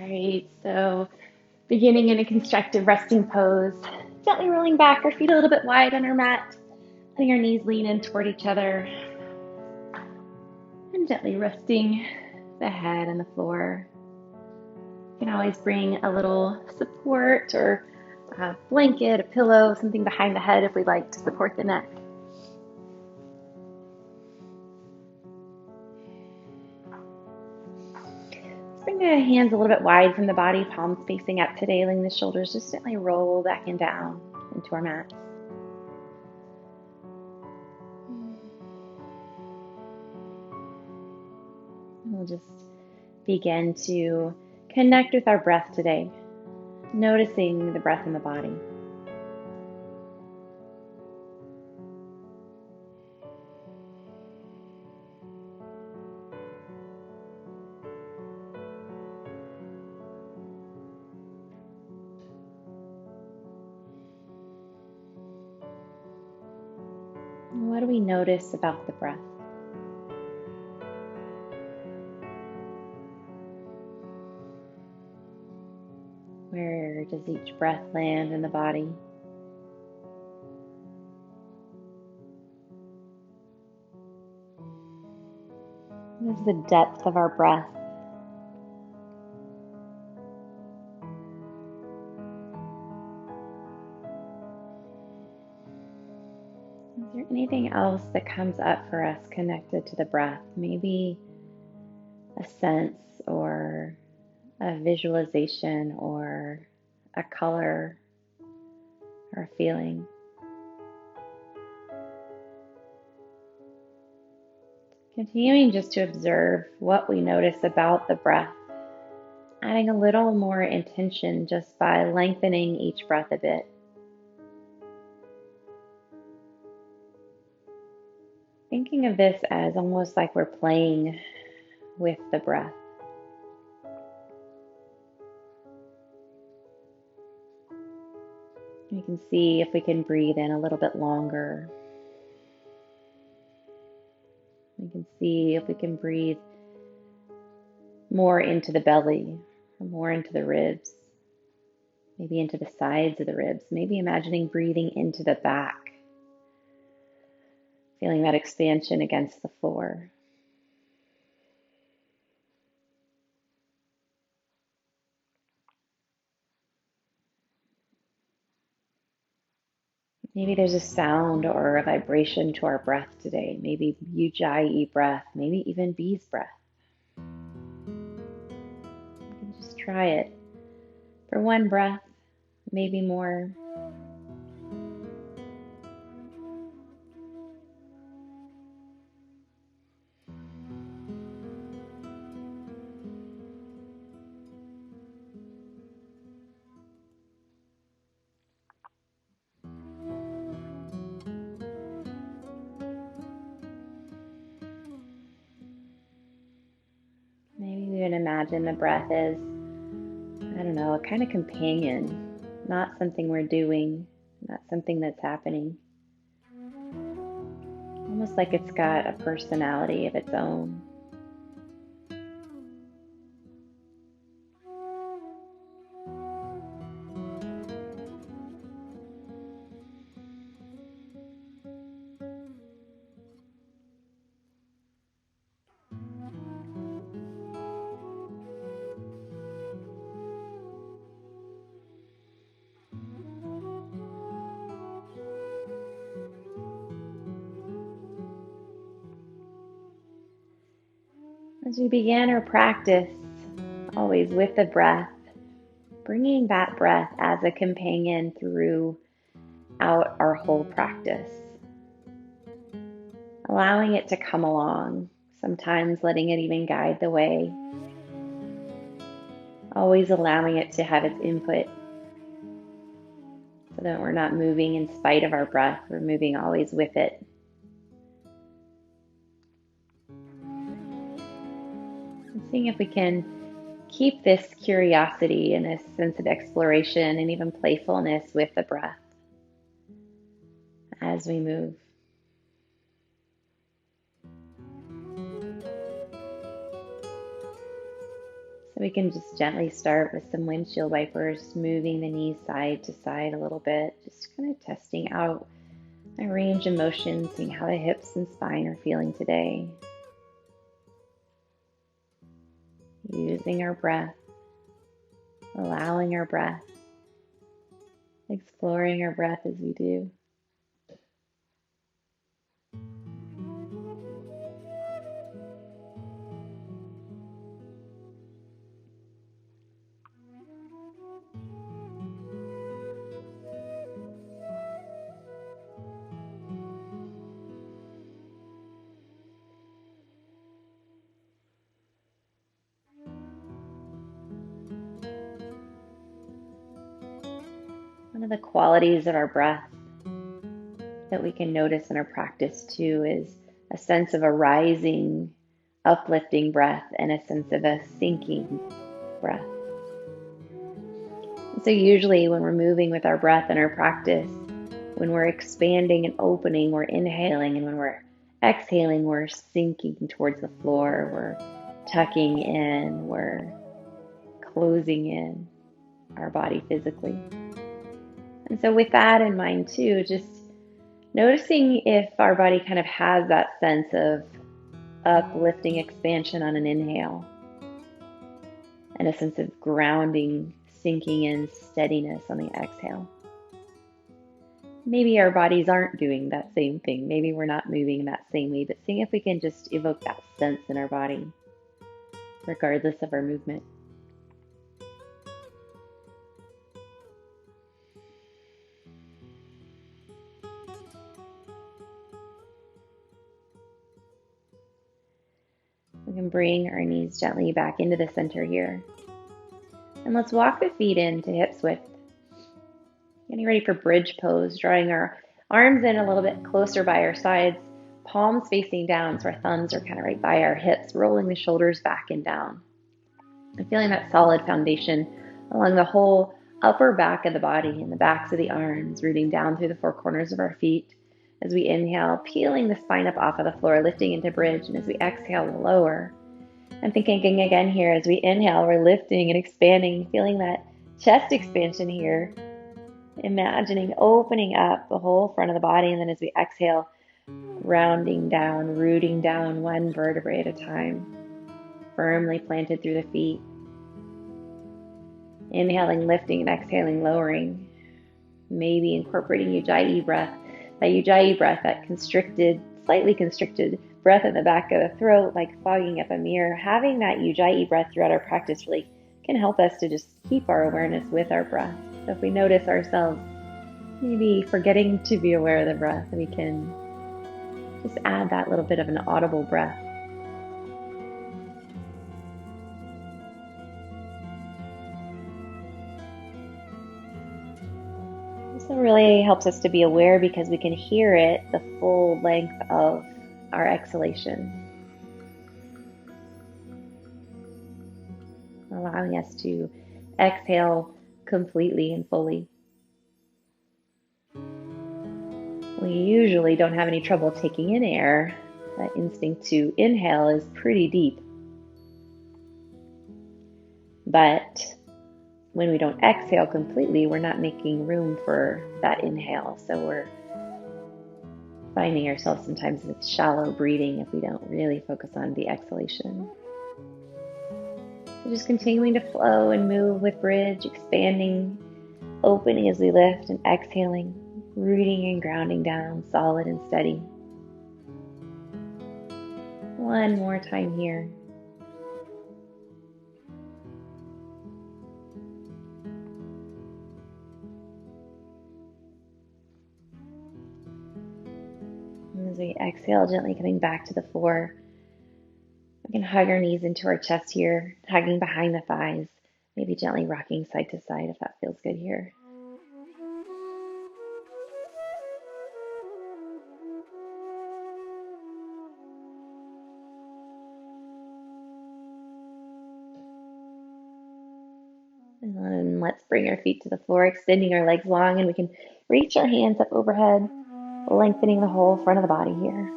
Right, so beginning in a constructive resting pose, gently rolling back our feet a little bit wide on our mat, letting our knees lean in toward each other, and gently resting the head on the floor. You can always bring a little support or a blanket, a pillow, something behind the head if we'd like to support the neck. Bring the hands a little bit wide from the body, palms facing up today, letting the shoulders just gently roll back and down into our mat. We'll just begin to connect with our breath today, noticing the breath in the body. What do we notice about the breath? Where does each breath land in the body? What is the depth of our breath? Is there anything else that comes up for us connected to the breath? Maybe a sense or a visualization or a color or a feeling. Continuing just to observe what we notice about the breath, adding a little more intention just by lengthening each breath a bit. Thinking of this as almost like we're playing with the breath. We can see if we can breathe in a little bit longer. We can see if we can breathe more into the belly, or more into the ribs, maybe into the sides of the ribs, maybe imagining breathing into the back, feeling that expansion against the floor. Maybe there's a sound or a vibration to our breath today. Maybe Ujjayi breath, maybe even bee's breath. You can just try it for one breath, maybe more. Maybe we can imagine the breath as, a kind of companion, not something we're doing, not something that's happening. Almost like it's got a personality of its own. As we begin our practice, always with the breath, bringing that breath as a companion throughout our whole practice. Allowing it to come along, sometimes letting it even guide the way. Always allowing it to have its input so that we're not moving in spite of our breath, we're moving always with it. And seeing if we can keep this curiosity and this sense of exploration and even playfulness with the breath as we move. So We can just gently start with some windshield wipers, moving the knees side to side a little bit, just kind of testing out a range of motion, seeing how the hips and spine are feeling today. Using our breath, allowing our breath, exploring our breath as we do. One of the qualities of our breath that we can notice in our practice too is a sense of a rising, uplifting breath and a sense of a sinking breath. And so usually when we're moving with our breath in our practice, when we're expanding and opening, we're inhaling, and when we're exhaling, we're sinking towards the floor, we're tucking in, we're closing in our body physically. And so with that in mind too, just noticing if our body kind of has that sense of uplifting expansion on an inhale and a sense of grounding, sinking in steadiness on the exhale. Maybe our bodies aren't doing that same thing. Maybe we're not moving that same way, but seeing if we can just evoke that sense in our body, regardless of our movement. We can bring our knees gently back into the center here. And let's walk the feet in to hip width. Getting ready for bridge pose, drawing our arms in a little bit closer by our sides, palms facing down so our thumbs are kind of right by our hips, rolling the shoulders back and down. And feeling that solid foundation along the whole upper back of the body and the backs of the arms, rooting down through the four corners of our feet. As we inhale, peeling the spine up off of the floor, lifting into bridge, and as we exhale, lower. And thinking again here, as we inhale, we're lifting and expanding, feeling that chest expansion here. Imagining opening up the whole front of the body, and then as we exhale, rounding down, rooting down one vertebrae at a time, firmly planted through the feet. Inhaling, lifting, and exhaling, lowering. Maybe incorporating Ujjayi breath, that constricted, slightly constricted breath in the back of the throat, like fogging up a mirror. Having that Ujjayi breath throughout our practice really can help us to just keep our awareness with our breath. So if we notice ourselves maybe forgetting to be aware of the breath, we can just add that little bit of an audible breath. This really helps us to be aware because we can hear it the full length of our exhalation, allowing us to exhale completely and fully. We usually don't have any trouble taking in air. That instinct to inhale is pretty deep. But when we don't exhale completely, we're not making room for that inhale. So we're finding ourselves sometimes with shallow breathing if we don't really focus on the exhalation. So just continuing to flow and move with bridge, expanding, opening as we lift, and exhaling, rooting and grounding down, solid and steady. One more time here. And as we exhale, gently coming back to the floor, we can hug our knees into our chest here, hugging behind the thighs, maybe gently rocking side to side if that feels good here. And then let's bring our feet to the floor, extending our legs long, and we can reach our hands up overhead, lengthening the whole front of the body here.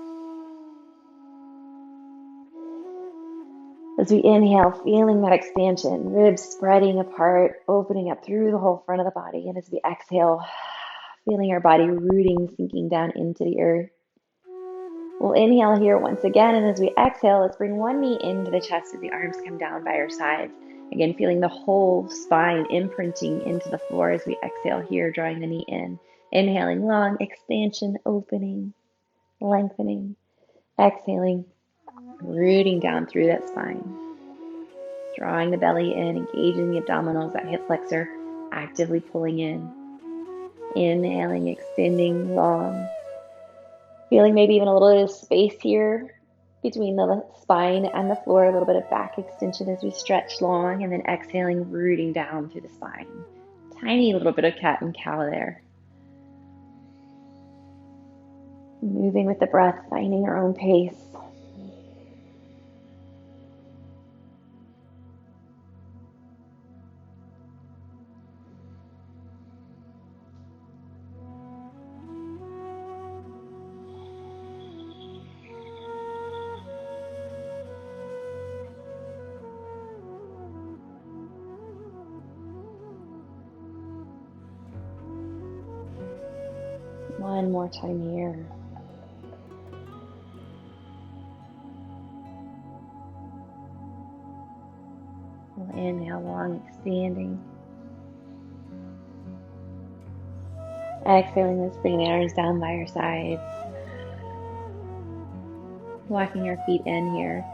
As we inhale, feeling that expansion, ribs spreading apart, opening up through the whole front of the body. And as we exhale, feeling our body rooting, sinking down into the earth. We'll inhale here once again, and as we exhale, let's bring one knee into the chest as the arms come down by our sides. Again, feeling the whole spine imprinting into the floor as we exhale here, drawing the knee in. Inhaling, long expansion, opening, lengthening. Exhaling, rooting down through that spine. Drawing the belly in, engaging the abdominals, that hip flexor, actively pulling in. Inhaling, extending, long. Feeling maybe even a little bit of space here between the spine and the floor, a little bit of back extension as we stretch long, and then exhaling, rooting down through the spine. Tiny little bit of cat and cow there. Moving with the breath, finding our own pace. One more time here. We'll inhale long, expanding. Exhaling, let's bring the arms down by our sides. Walking our feet in here.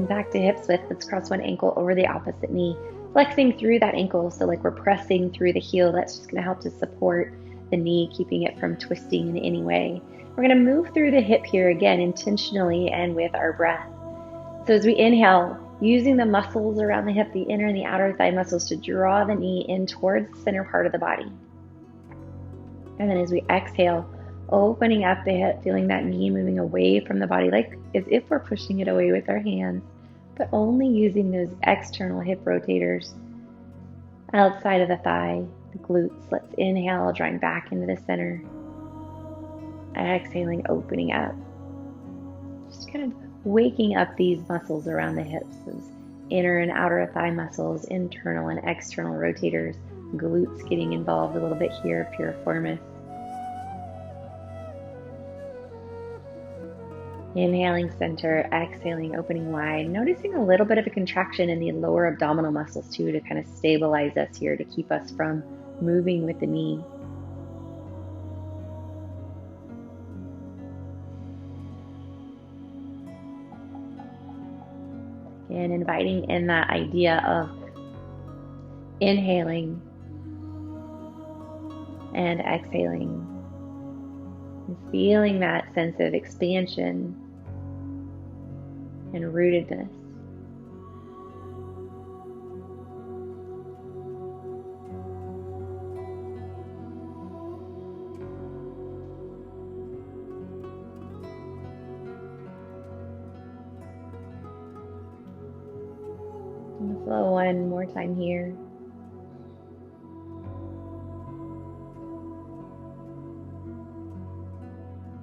Back to hips width. Let's cross one ankle over the opposite knee. Flexing through that ankle, so like we're pressing through the heel. That's just going to help to support the knee, keeping it from twisting in any way. We're going to move through the hip here again, intentionally and with our breath. So as we inhale, using the muscles around the hip, the inner and the outer thigh muscles, to draw the knee in towards the center part of the body. And then as we exhale, opening up the hip, feeling that knee moving away from the body, like as if we're pushing it away with our hands, but only using those external hip rotators outside of the thigh, the glutes. Let's inhale, drawing back into the center. Exhaling, opening up. Just kind of waking up these muscles around the hips, those inner and outer thigh muscles, internal and external rotators, glutes getting involved a little bit here, piriformis. Inhaling center, exhaling, opening wide, noticing a little bit of a contraction in the lower abdominal muscles too, to kind of stabilize us here, to keep us from moving with the knee. And inviting in that idea of inhaling and exhaling, and feeling that sense of expansion and rootedness. And flow one more time here.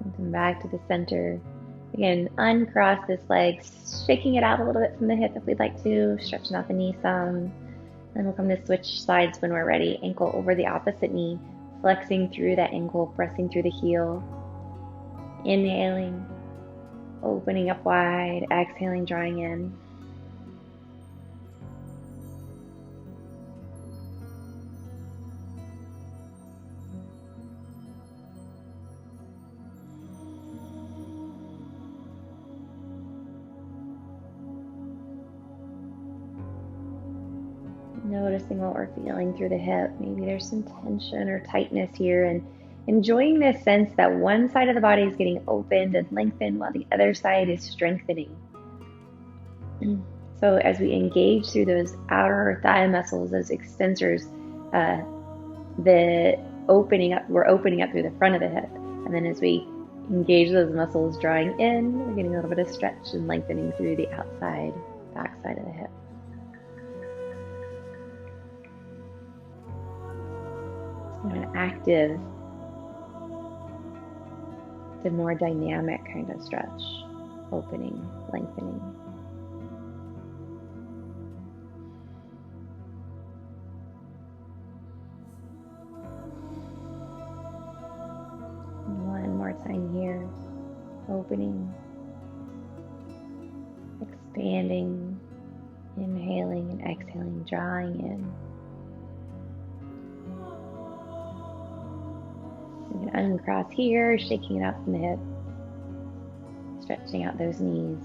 And come back to the center. Again, uncross this leg, shaking it out a little bit from the hip if we'd like to, stretching out the knee some. Then we'll come to switch sides when we're ready. Ankle over the opposite knee, flexing through that ankle, pressing through the heel. Inhaling, opening up wide, exhaling, drawing in. Noticing what we're feeling through the hip. Maybe there's some tension or tightness here, and enjoying this sense that one side of the body is getting opened and lengthened while the other side is strengthening. So as we engage through those outer thigh muscles, those extensors, we're opening up through the front of the hip. And then as we engage those muscles, drawing in, we're getting a little bit of stretch and lengthening through the outside, back side of the hip. An active, the more dynamic kind of stretch, opening, lengthening. time here. Opening, expanding, inhaling and exhaling, drawing in. You can uncross here, shaking it out from the hips, stretching out those knees.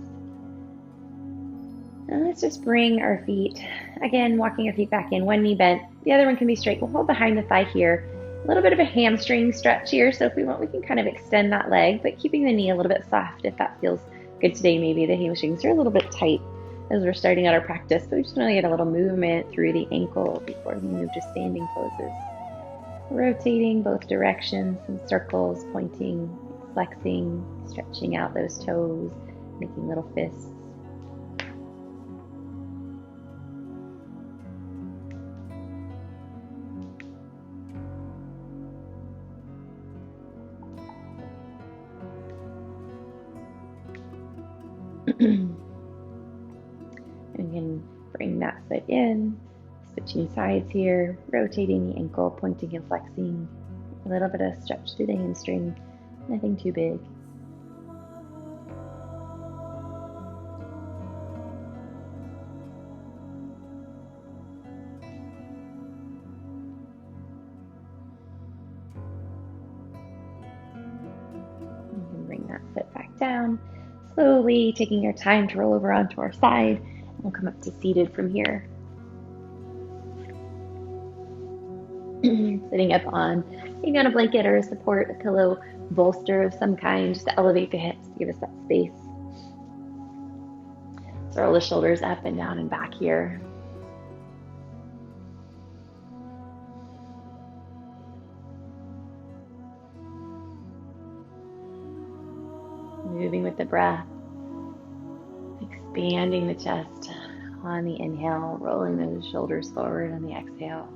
And let's just bring our feet, again, walking our feet back in, one knee bent, the other one can be straight. We'll hold behind the thigh here. A little bit of a hamstring stretch here, so if we want, we can kind of extend that leg, but keeping the knee a little bit soft if that feels good today. Maybe the hamstrings are a little bit tight as we're starting out our practice, so we just want to get a little movement through the ankle before we move to standing poses. Rotating both directions, some circles, pointing, flexing, stretching out those toes, making little fists. And again, bring that foot in, switching sides here, rotating the ankle, pointing and flexing. A little bit of stretch through the hamstring, nothing too big. You can bring that foot back down, slowly taking your time to roll over onto our side. We'll come up to seated from here. Sitting up on maybe on a blanket or a support, a pillow, bolster of some kind, just to elevate the hips, give us that space. So roll the shoulders up and down and back here. Moving with the breath, expanding the chest on the inhale, rolling those shoulders forward on the exhale.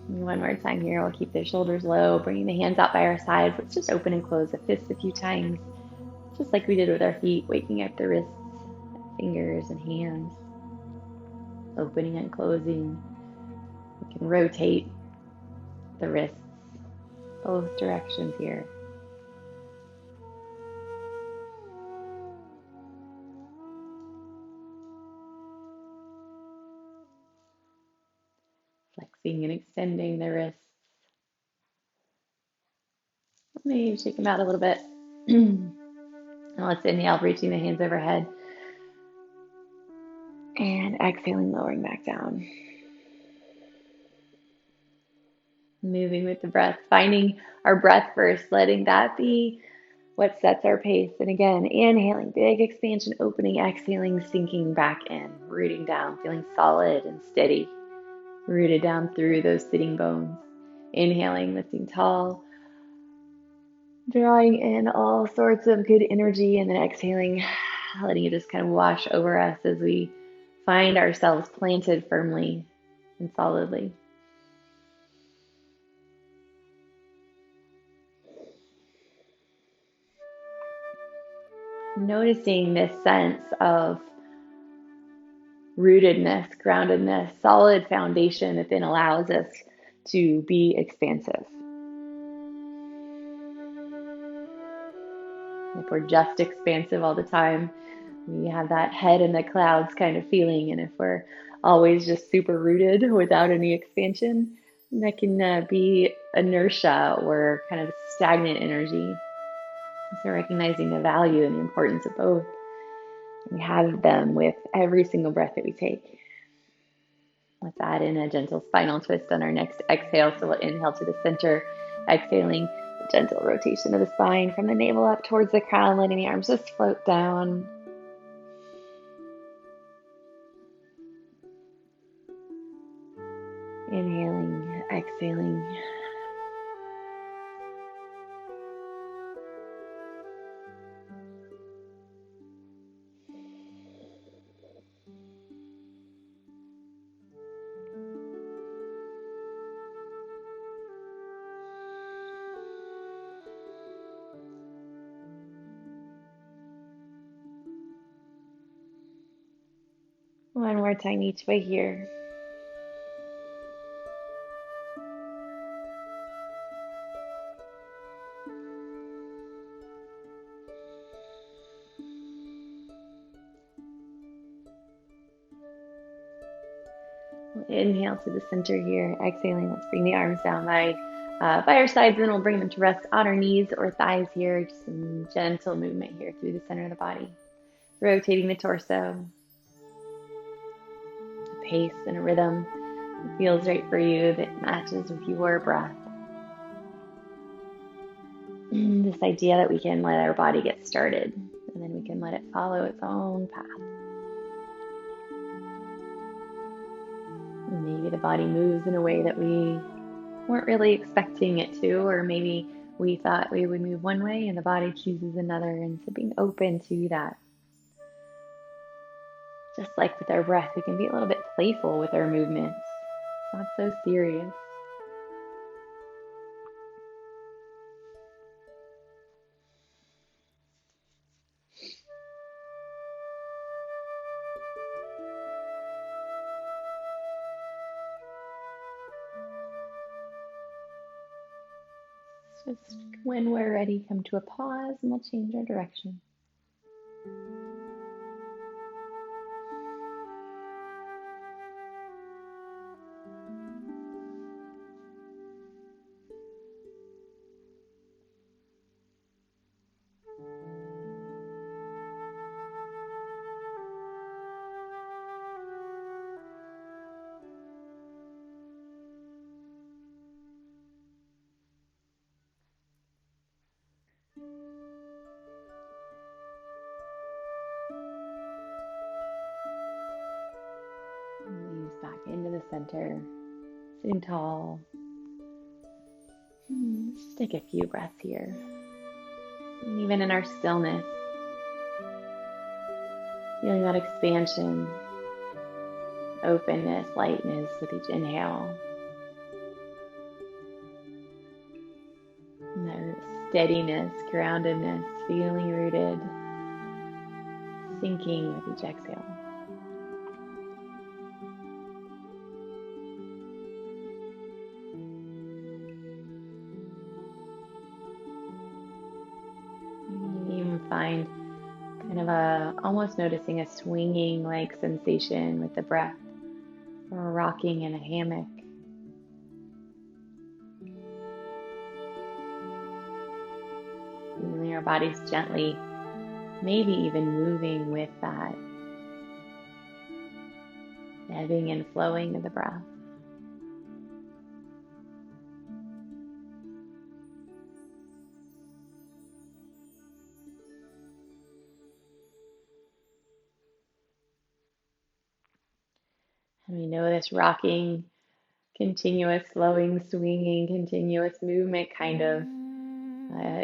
And one more time here, we'll keep the shoulders low, bringing the hands out by our sides. Let's just open and close the fists a few times, just like we did with our feet, waking up the wrists, fingers and hands, opening and closing. We can rotate the wrists both directions here. Flexing and extending the wrists. Maybe shake them out a little bit. Now let's inhale, reaching the hands overhead. And exhaling, lowering back down. Moving with the breath, finding our breath first, letting that be what sets our pace. And again, inhaling, big expansion, opening, exhaling, sinking back in, rooting down, feeling solid and steady, rooted down through those sitting bones. Inhaling, lifting tall, drawing in all sorts of good energy, and then exhaling, letting it just kind of wash over us as we find ourselves planted firmly and solidly. Noticing this sense of rootedness, groundedness, solid foundation that then allows us to be expansive. If we're just expansive all the time, we have that head in the clouds kind of feeling. And if we're always just super rooted without any expansion, that can be inertia or kind of stagnant energy. So recognizing the value and the importance of both. We have them with every single breath that we take. Let's add in a gentle spinal twist on our next exhale. So we'll inhale to the center, exhaling, gentle rotation of the spine from the navel up towards the crown, letting the arms just float down. Inhaling, exhaling. One more time each way here. Inhale to the center here. Exhaling, let's bring the arms down by our sides, and we'll bring them to rest on our knees or thighs here. Just some gentle movement here through the center of the body. Rotating the torso. A pace and a rhythm that feels right for you, that matches with your breath. This idea that we can let our body get started, and then we can let it follow its own path. Maybe the body moves in a way that we weren't really expecting it to, or maybe we thought we would move one way and the body chooses another, and so being open to that. Just like with our breath, we can be a little bit playful with our movements. It's not so serious. Just when we're ready, come to a pause and we'll change our direction. Knees back into the center, sitting tall. Just take a few breaths here. And even in our stillness, feeling that expansion, openness, lightness with each inhale. And that steadiness, groundedness, feeling rooted, sinking with each exhale. You even find kind of almost noticing a swinging like sensation with the breath, or rocking in a hammock. Feeling our bodies gently, maybe even moving with that ebbing and flowing of the breath. And we know this rocking, continuous flowing, swinging, continuous movement kind of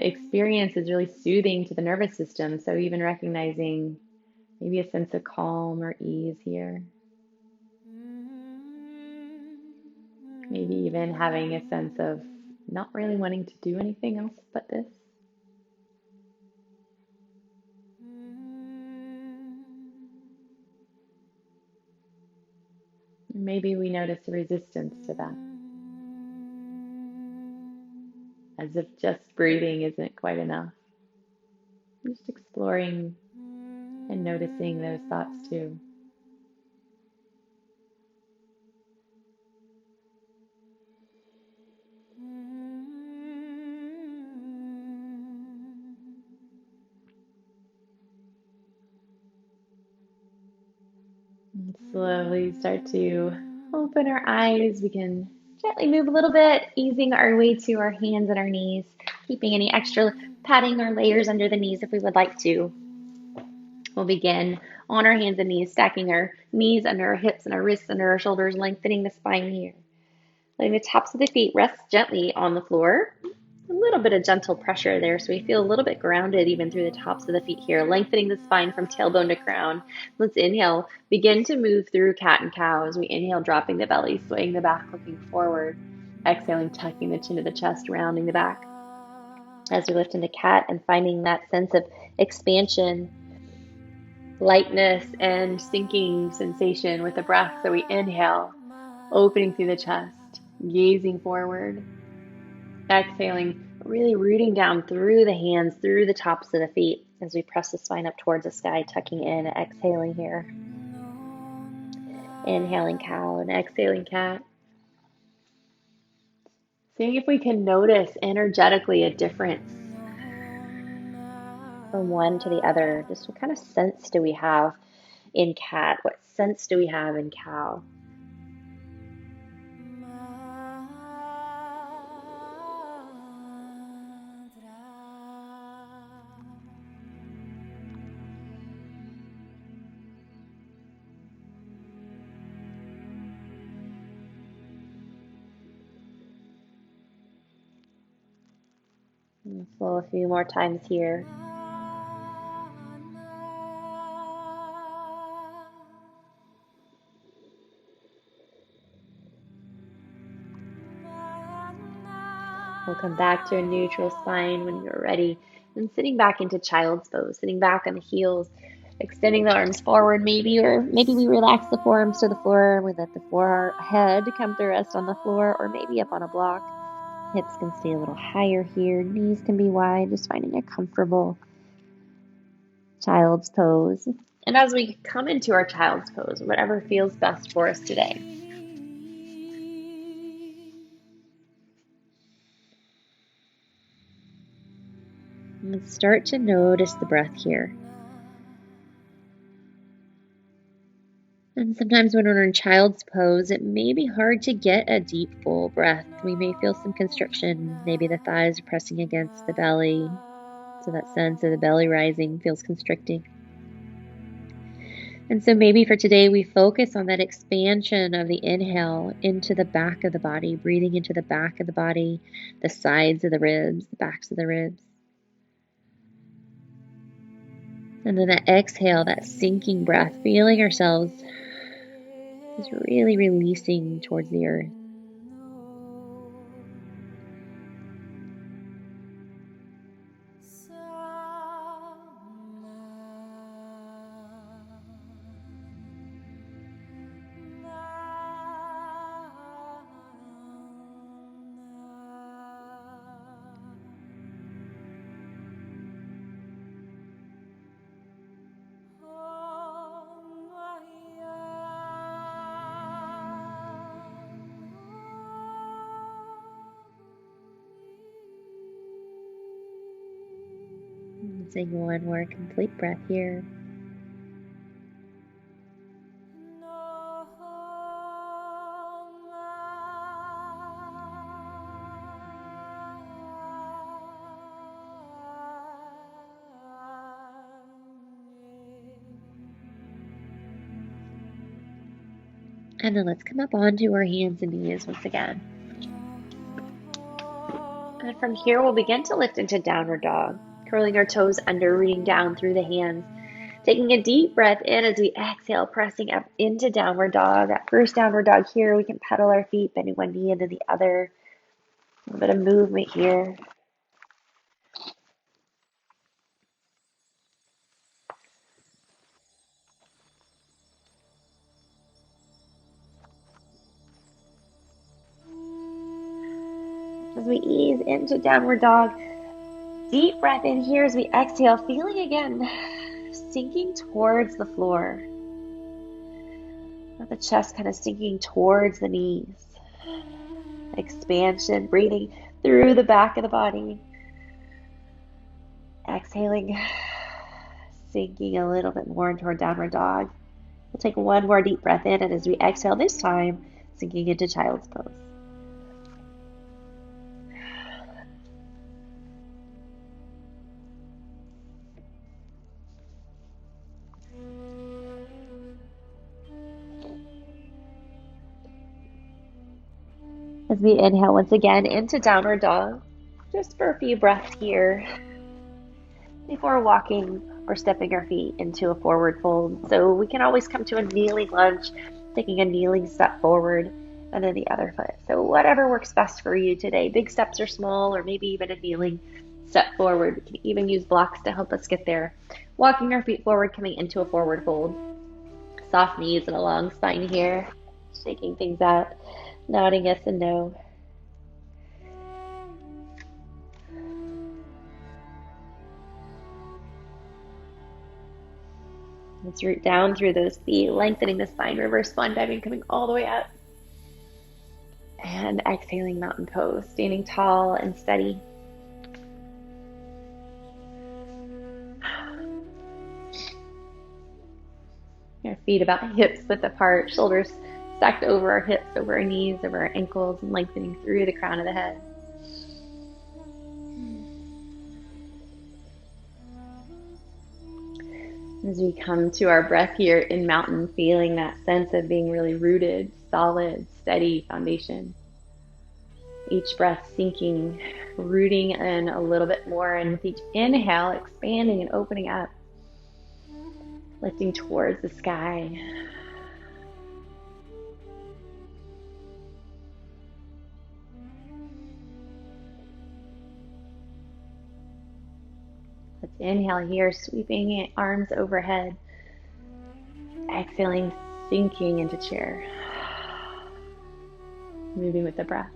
experience is really soothing to the nervous system. So even recognizing maybe a sense of calm or ease here. Maybe even having a sense of not really wanting to do anything else but this. Maybe we notice a resistance to that, as if just breathing isn't quite enough. Just exploring and noticing those thoughts too. And slowly start to open our eyes. We can gently move a little bit, easing our way to our hands and our knees, keeping any extra padding or layers under the knees if we would like to. We'll begin on our hands and knees, stacking our knees under our hips and our wrists under our shoulders, lengthening the spine here. Letting the tops of the feet rest gently on the floor. A little bit of gentle pressure there, so we feel a little bit grounded even through the tops of the feet here, lengthening the spine from tailbone to crown. Let's inhale, begin to move through cat and cow. As we inhale, dropping the belly, swaying the back, looking forward. Exhaling, tucking the chin to the chest, rounding the back. As we lift into cat and finding that sense of expansion, lightness, and sinking sensation with the breath. So we inhale, opening through the chest, gazing forward. Exhaling, really rooting down through the hands, through the tops of the feet as we press the spine up towards the sky, tucking in, exhaling here. Inhaling cow and exhaling cat. Seeing if we can notice energetically a difference from one to the other. Just what kind of sense do we have in cat? What sense do we have in cow? We'll flow a few more times here. We'll come back to a neutral spine when you're ready. And sitting back into child's pose, sitting back on the heels, extending the arms forward maybe, or maybe we relax the forearms to the floor. We let the forehead come to rest on the floor or maybe up on a block. Hips can stay a little higher here. Knees can be wide, just finding a comfortable child's pose. And as we come into our child's pose, whatever feels best for us today. Let's start to notice the breath here. And sometimes when we're in child's pose, it may be hard to get a deep, full breath. We may feel some constriction. Maybe the thighs are pressing against the belly. So that sense of the belly rising feels constricting. And so maybe for today, we focus on that expansion of the inhale into the back of the body, breathing into the back of the body, the sides of the ribs, the backs of the ribs. And then that exhale, that sinking breath, feeling ourselves just really releasing towards the earth. Take one more complete breath here. And then let's come up onto our hands and knees once again. And from here, we'll begin to lift into downward dog, curling our toes under, reaching down through the hands. Taking a deep breath in as we exhale, pressing up into downward dog. That first downward dog here, we can pedal our feet, bending one knee into the other. A little bit of movement here. As we ease into downward dog, deep breath in here as we exhale, feeling again, sinking towards the floor. The chest kind of sinking towards the knees. Expansion, breathing through the back of the body. Exhaling, sinking a little bit more toward downward dog. We'll take one more deep breath in, and as we exhale this time, sinking into child's pose. As we inhale once again into downward dog, just for a few breaths here before walking or stepping our feet into a forward fold. So we can always come to a kneeling lunge, taking a kneeling step forward and then the other foot. So whatever works best for you today. Big steps or small, or maybe even a kneeling step forward. We can even use blocks to help us get there. Walking our feet forward, coming into a forward fold. Soft knees and a long spine here. Shaking things out, nodding yes and no. Let's root down through those feet, lengthening the spine, reverse swan diving, coming all the way up. And exhaling, mountain pose, standing tall and steady. Our feet about hips width apart, shoulders stacked over our hips, over our knees, over our ankles, and lengthening through the crown of the head. As we come to our breath here in mountain, feeling that sense of being really rooted, solid, steady foundation. Each breath sinking, rooting in a little bit more, and with each inhale, expanding and opening up, lifting towards the sky. Let's inhale here, sweeping arms overhead. Exhaling, sinking into chair. Moving with the breath.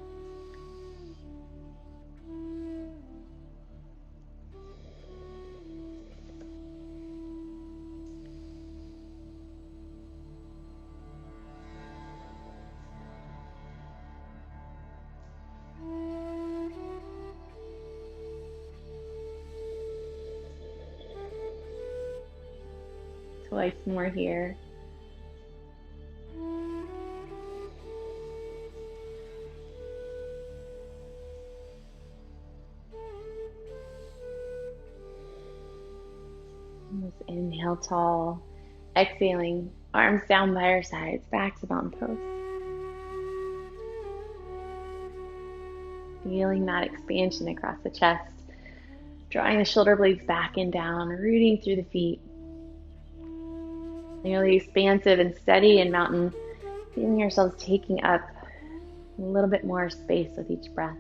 Twice more here. Let's inhale tall, exhaling, arms down by our sides, back to mountain pose. Feeling that expansion across the chest, drawing the shoulder blades back and down, rooting through the feet. Nearly expansive and steady in mountain, feeling ourselves taking up a little bit more space with each breath.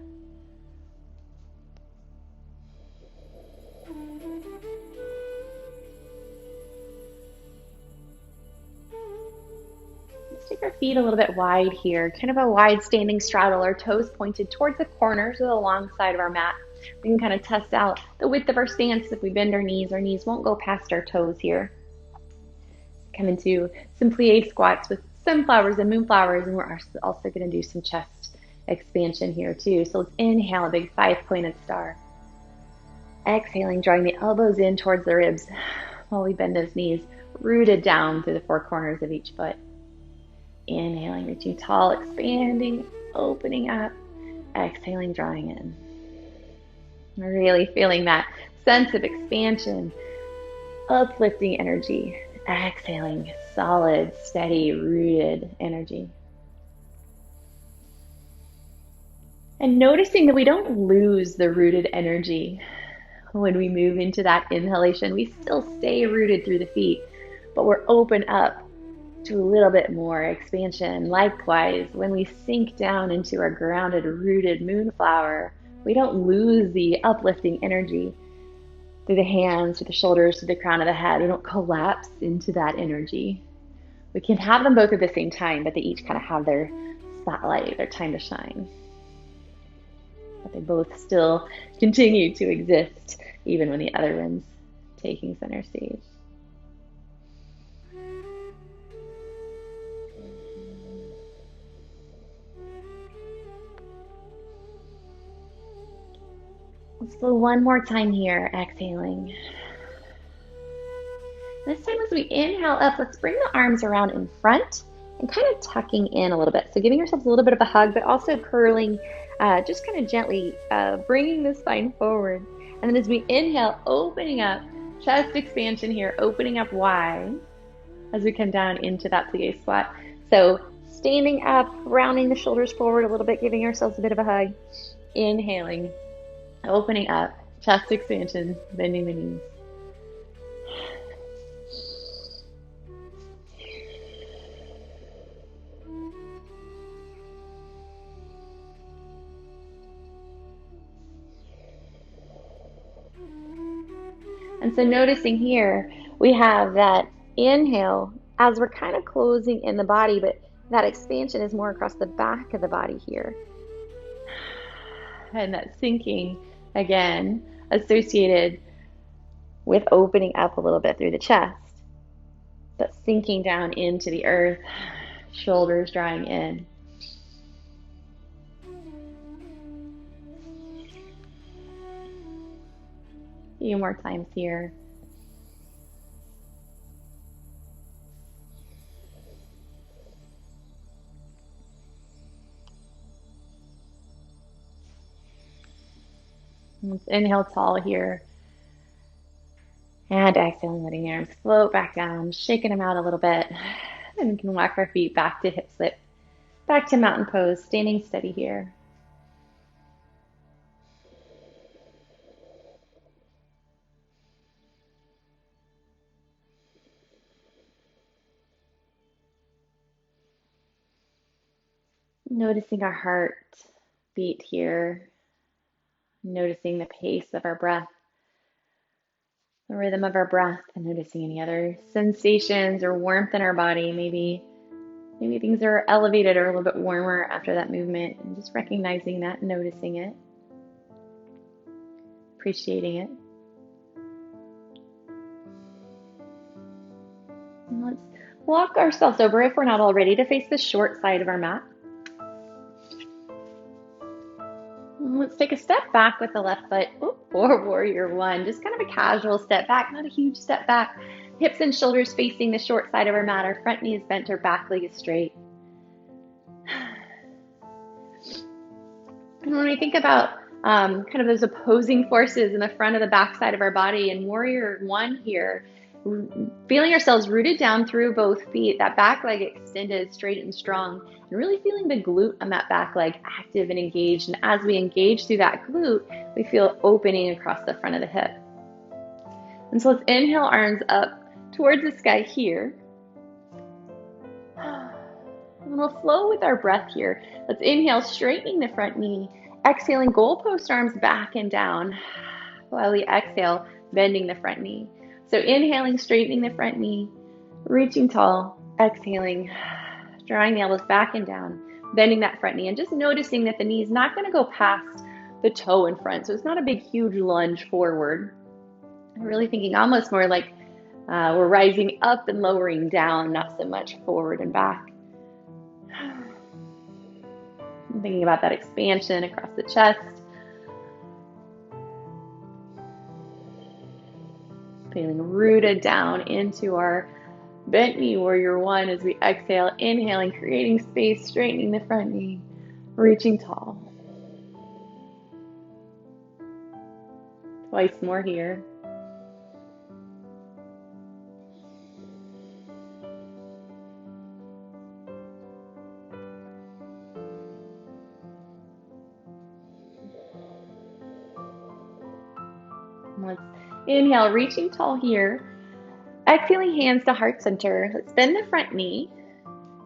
Let's take our feet a little bit wide here, kind of a wide standing straddle, our toes pointed towards the corners or the long side of our mat. We can kind of test out the width of our stance. If we bend our knees won't go past our toes here. Come into some plie squats with sunflowers and moonflowers, and we're also going to do some chest expansion here too. So let's inhale a big 5-pointed star. Exhaling, drawing the elbows in towards the ribs while we bend those knees, rooted down through the 4 corners of each foot. Inhaling, reaching tall, expanding, opening up. Exhaling, drawing in. Really feeling that sense of expansion, uplifting energy. Exhaling, solid, steady, rooted energy. And noticing that we don't lose the rooted energy when we move into that inhalation. We still stay rooted through the feet, but we're open up to a little bit more expansion. Likewise, when we sink down into our grounded, rooted moonflower, we don't lose the uplifting energy through the hands, through the shoulders, through the crown of the head. We don't collapse into that energy. We can have them both at the same time, but they each kind of have their spotlight, their time to shine. But they both still continue to exist, even when the other one's taking center stage. Let's go one more time here, exhaling. This time as we inhale up, let's bring the arms around in front and kind of tucking in a little bit. So giving yourselves a little bit of a hug, but also curling, just kind of gently bringing the spine forward. And then as we inhale, opening up, chest expansion here, opening up wide as we come down into that plie squat. So standing up, rounding the shoulders forward a little bit, giving ourselves a bit of a hug. Inhaling, opening up, chest expansion, bending the knees. And so noticing here, we have that inhale as we're kind of closing in the body, but that expansion is more across the back of the body here. And that sinking, again, associated with opening up a little bit through the chest. but sinking down into the earth, shoulders drawing in. A few more times here. Let's inhale tall here. And exhaling, letting the arms float back down, shaking them out a little bit. And we can walk our feet back to hip flip, back to mountain pose, standing steady here. Noticing our heart beat here, noticing the pace of our breath, the rhythm of our breath, and noticing any other sensations or warmth in our body. Maybe things are elevated or a little bit warmer after that movement, and just recognizing that, noticing it, appreciating it. And let's walk ourselves over, if we're not already, to face the short side of our mat. Let's take a step back with the left foot for warrior one. Just kind of a casual step back, not a huge step back. Hips and shoulders facing the short side of our mat. Our front knee is bent, our back leg is straight. And when we think about kind of those opposing forces in the front of the back side of our body, in warrior one here, feeling ourselves rooted down through both feet, that back leg extended, straight and strong, and really feeling the glute on that back leg active and engaged. And as we engage through that glute, we feel opening across the front of the hip. And so let's inhale, arms up towards the sky here. And we'll flow with our breath here. Let's inhale, straightening the front knee. Exhaling, goalpost arms back and down. While we exhale, bending the front knee. So inhaling, straightening the front knee, reaching tall, exhaling, drawing the elbows back and down, bending that front knee, and just noticing that the knee is not going to go past the toe in front. So it's not a big, huge lunge forward. I'm really thinking almost more like we're rising up and lowering down, not so much forward and back. I'm thinking about that expansion across the chest. Feeling rooted down into our bent knee, warrior one, as we exhale, inhaling, creating space, straightening the front knee, reaching tall. Twice more here. Let's inhale, reaching tall here. Exhaling, hands to heart center. Let's bend the front knee.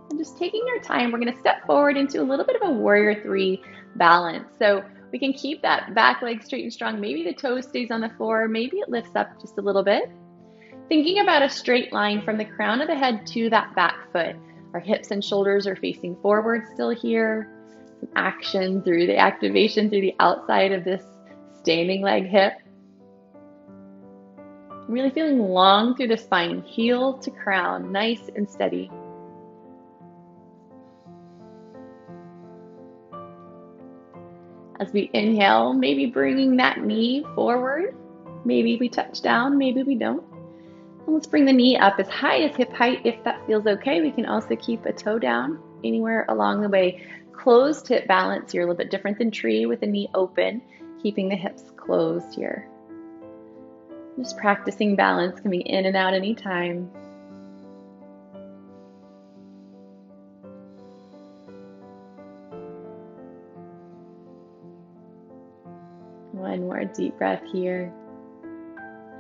And just taking our time, we're going to step forward into a little bit of a warrior three balance. So we can keep that back leg straight and strong. Maybe the toe stays on the floor. Maybe it lifts up just a little bit. Thinking about a straight line from the crown of the head to that back foot. Our hips and shoulders are facing forward still here. Some action through the activation through the outside of this standing leg hip. Really feeling long through the spine, heel to crown, nice and steady. As we inhale, maybe bringing that knee forward. Maybe we touch down, maybe we don't. And let's bring the knee up as high as hip height if that feels okay. We can also keep a toe down anywhere along the way. Closed hip balance here, a little bit different than tree with the knee open, keeping the hips closed here. Just practicing balance, coming in and out anytime. One more deep breath here.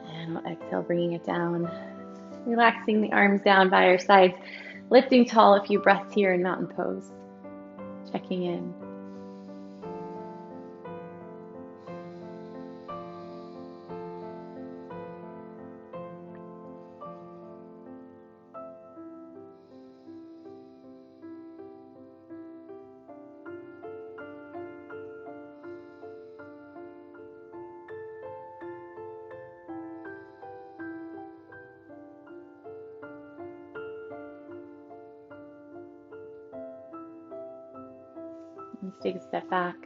And we'll exhale, bringing it down. Relaxing the arms down by our sides. Lifting tall, a few breaths here in mountain pose. Checking in. Let's take a step back.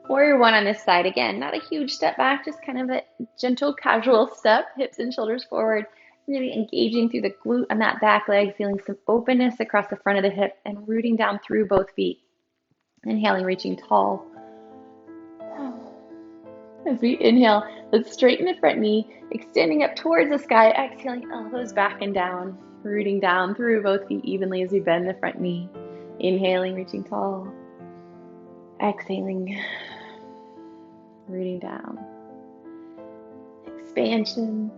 Warrior one on this side. Again, not a huge step back, just kind of a gentle, casual step, hips and shoulders forward, really engaging through the glute on that back leg, feeling some openness across the front of the hip and rooting down through both feet. Inhaling, reaching tall. As we inhale, let's straighten the front knee, extending up towards the sky, exhaling elbows back and down, rooting down through both feet evenly as we bend the front knee. Inhaling, reaching tall. Exhaling, rooting down. Expansion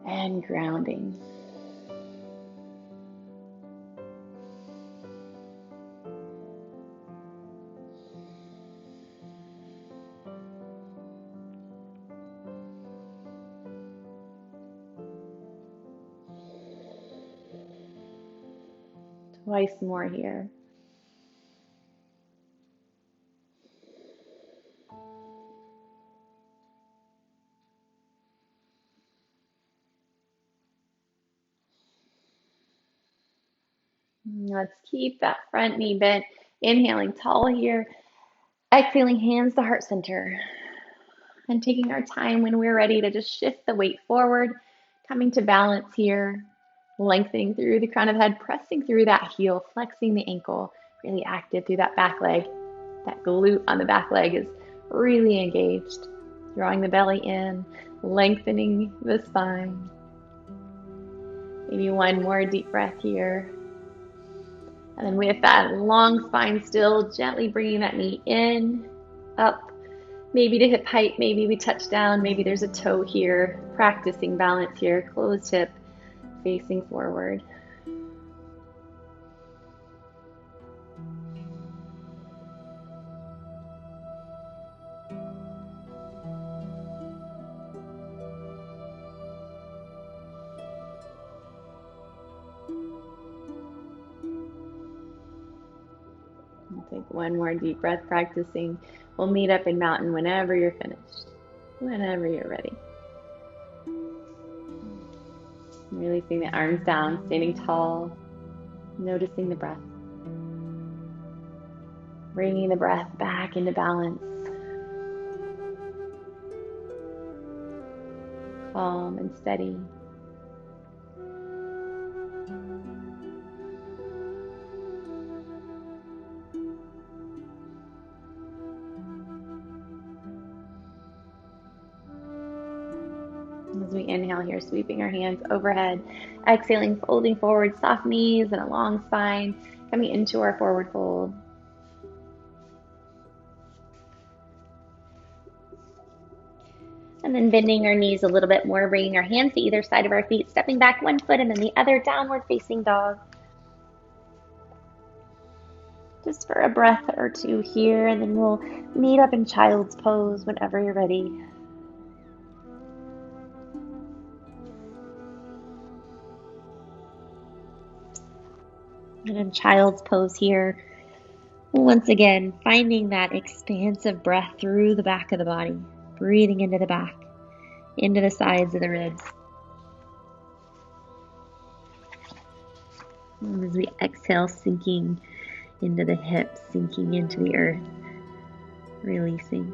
and grounding. Twice more here. Let's keep that front knee bent. Inhaling tall here. Exhaling, hands to heart center. And taking our time when we're ready to just shift the weight forward, coming to balance here, lengthening through the crown of the head, pressing through that heel, flexing the ankle, really active through that back leg. That glute on the back leg is really engaged. Drawing the belly in, lengthening the spine. Maybe one more deep breath here. And then with that long spine still, gently bringing that knee in, up, maybe to hip height, maybe we touch down, maybe there's a toe here, practicing balance here, closed hip, facing forward. We'll take one more deep breath practicing. We'll meet up in mountain whenever you're finished, whenever you're ready. Releasing the arms down, standing tall, noticing the breath. Bringing the breath back into balance. Calm and steady. As we inhale here, sweeping our hands overhead, exhaling, folding forward, soft knees and a long spine, coming into our forward fold. And then bending our knees a little bit more, bringing our hands to either side of our feet, stepping back one foot and then the other, downward facing dog. Just for a breath or two here, and then we'll meet up in child's pose whenever you're ready. And in child's pose here, once again, finding that expansive breath through the back of the body, breathing into the back, into the sides of the ribs. And as we exhale, sinking into the hips, sinking into the earth, releasing.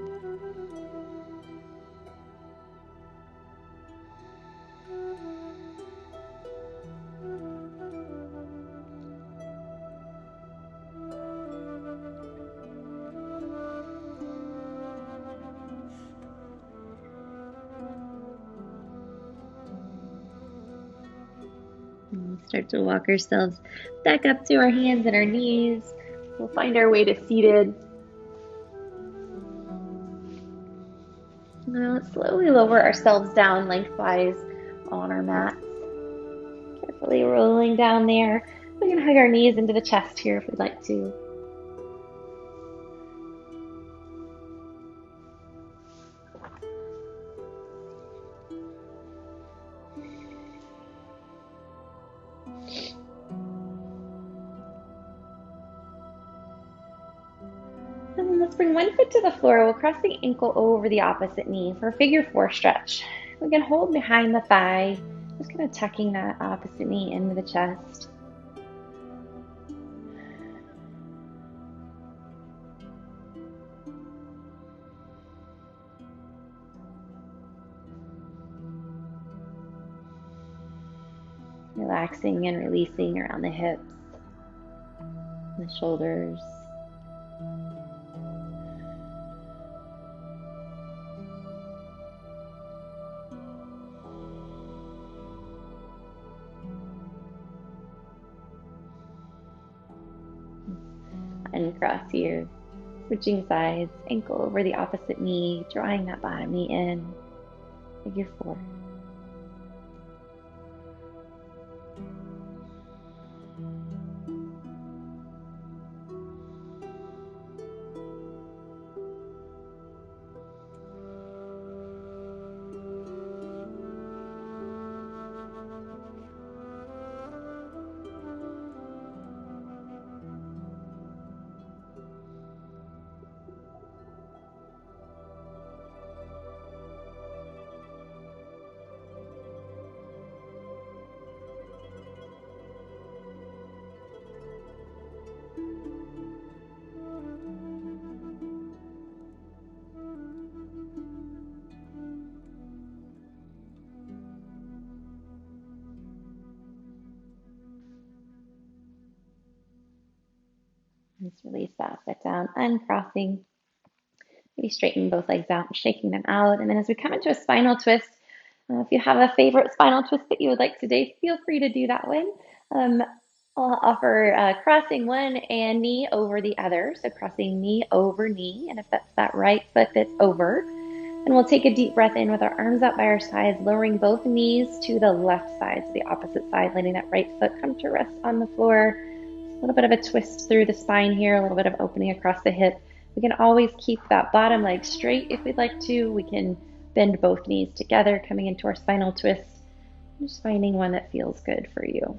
And we'll start to walk ourselves back up to our hands and our knees. We'll find our way to seated. Now let's slowly lower ourselves down lengthwise on our mats. Carefully rolling down there. We can hug our knees into the chest here if we'd like to. And then let's bring one foot to the floor. We'll cross the ankle over the opposite knee for a figure four stretch. We can hold behind the thigh, just kind of tucking that opposite knee into the chest. Relaxing and releasing around the hips, the shoulders. Uncross here, switching sides, ankle over the opposite knee, drawing that bottom knee in, figure 4. Just release that foot down, uncrossing. Maybe straighten both legs out and shaking them out. And then as we come into a spinal twist, if you have a favorite spinal twist that you would like today, feel free to do that one. I'll offer crossing one and knee over the other. So crossing knee over knee. And if that's that right foot that's over, and we'll take a deep breath in with our arms out by our sides, lowering both knees to the left side, so the opposite side, letting that right foot come to rest on the floor. A little bit of a twist through the spine here, a little bit of opening across the hip. We can always keep that bottom leg straight if we'd like to. We can bend both knees together, coming into our spinal twist. Just finding one that feels good for you.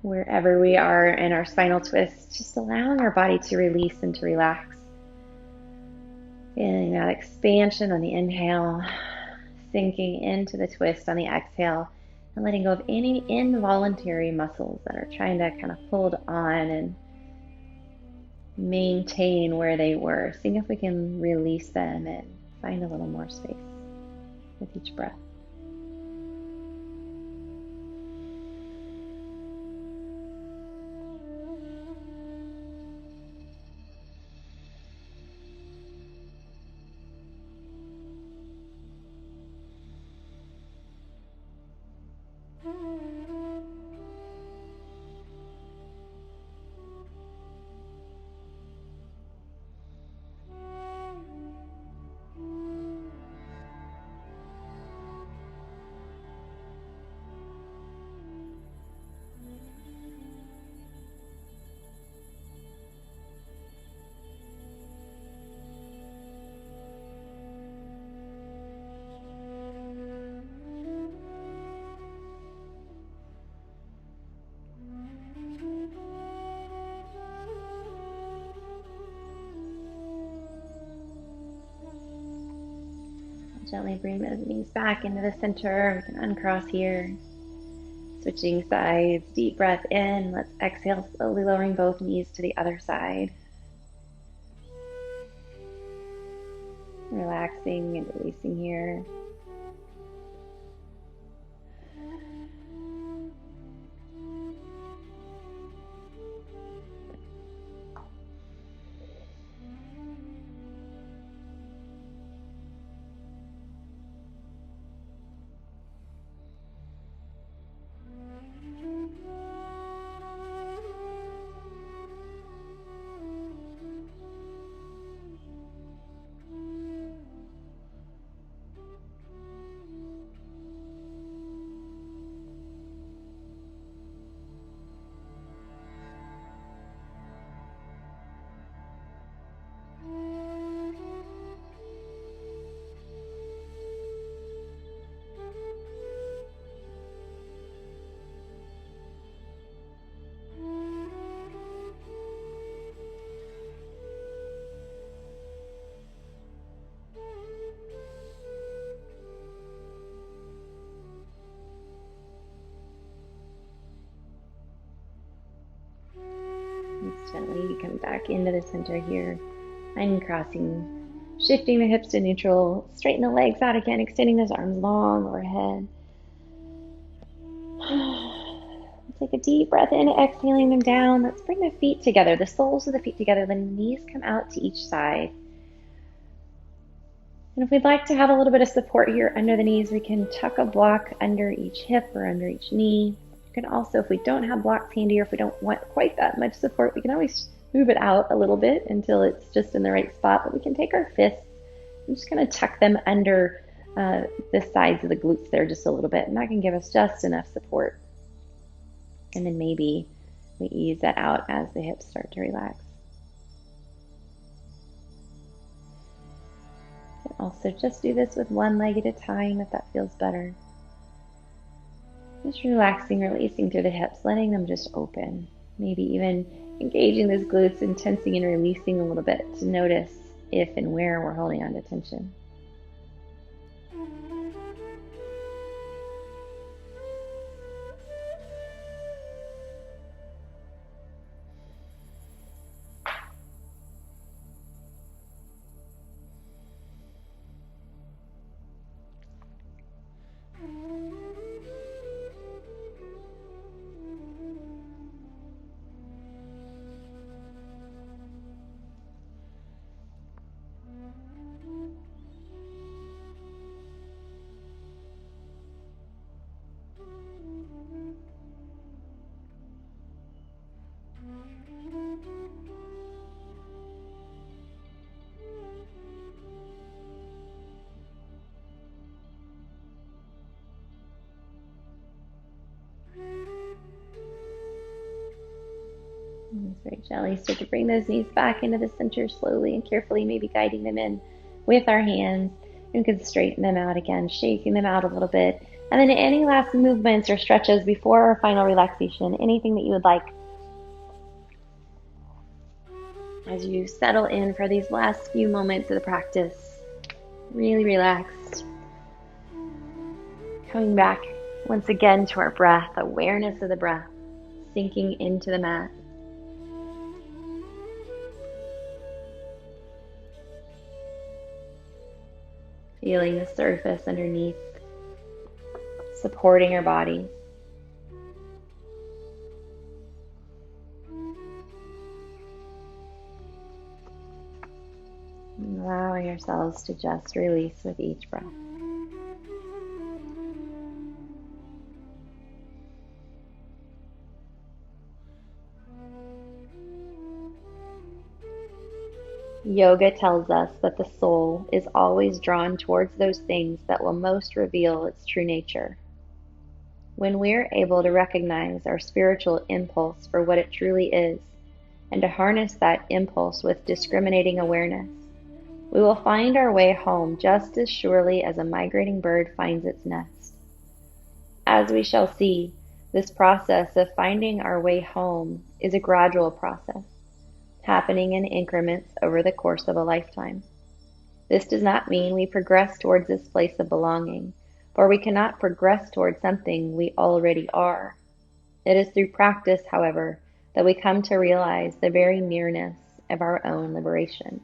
Wherever we are in our spinal twist, just allowing our body to release and to relax. Feeling that expansion on the inhale, sinking into the twist on the exhale, and letting go of any involuntary muscles that are trying to kind of hold on and maintain where they were. Seeing if we can release them and find a little more space with each breath. Gently bring those knees back into the center. We can uncross here. Switching sides, deep breath in. Let's exhale, slowly lowering both knees to the other side. Relaxing and releasing here. Let's gently come back into the center here, uncrossing Shifting the hips to neutral. Straighten the legs out again, extending those arms long overhead. Take a deep breath in, exhaling them down. Let's bring the feet together, the soles of the feet together. The knees come out to each side. And if we'd like to have a little bit of support here under the knees, we can tuck a block under each hip or under each knee. You can also, if we don't have blocks handy or if we don't want quite that much support, we can always move it out a little bit until it's just in the right spot. But we can take our fists and just kind of tuck them under the sides of the glutes there just a little bit. And that can give us just enough support. And then maybe we ease that out as the hips start to relax. You can also just do this with one leg at a time if that feels better. Just relaxing, releasing through the hips, letting them just open. Maybe even engaging those glutes and tensing and releasing a little bit to notice if and where we're holding on to tension. Very gently start to bring those knees back into the center slowly and carefully, maybe guiding them in with our hands. And we can straighten them out again, shaking them out a little bit. And then any last movements or stretches before our final relaxation, anything that you would like as you settle in for these last few moments of the practice. Really relaxed. Coming back once again to our breath, awareness of the breath, sinking into the mat. Feeling the surface underneath, supporting our bodies. And allowing ourselves to just release with each breath. Yoga tells us that the soul is always drawn towards those things that will most reveal its true nature. When we're able to recognize our spiritual impulse for what it truly is, and to harness that impulse with discriminating awareness, we will find our way home just as surely as a migrating bird finds its nest. As we shall see, this process of finding our way home is a gradual process, happening in increments over the course of a lifetime. This does not mean we progress towards this place of belonging, for we cannot progress towards something we already are. It is through practice, however, that we come to realize the very nearness of our own liberation.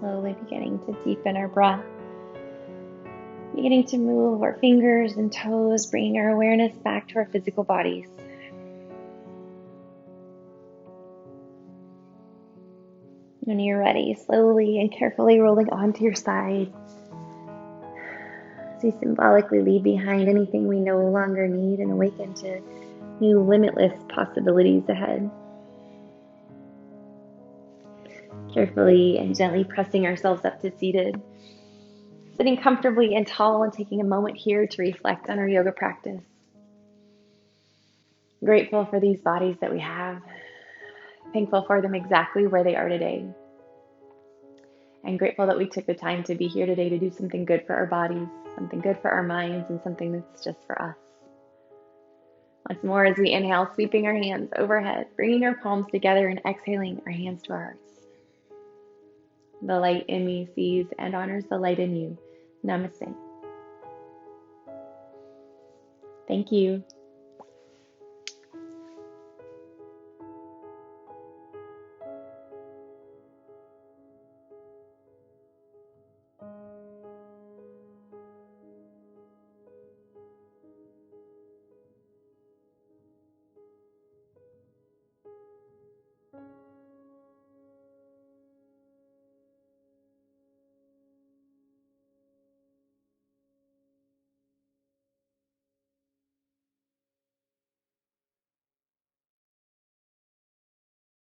Slowly beginning to deepen our breath. Beginning to move our fingers and toes, bringing our awareness back to our physical bodies. When you're ready, slowly and carefully rolling onto your side as we symbolically leave behind anything we no longer need and awaken to new limitless possibilities ahead. Carefully and gently pressing ourselves up to seated. Sitting comfortably and tall and taking a moment here to reflect on our yoga practice. Grateful for these bodies that we have. Thankful for them exactly where they are today. And grateful that we took the time to be here today to do something good for our bodies, something good for our minds, and something that's just for us. Once more, as we inhale, sweeping our hands overhead, bringing our palms together and exhaling our hands to our hearts. The light in me sees and honors the light in you. Namaste. Thank you.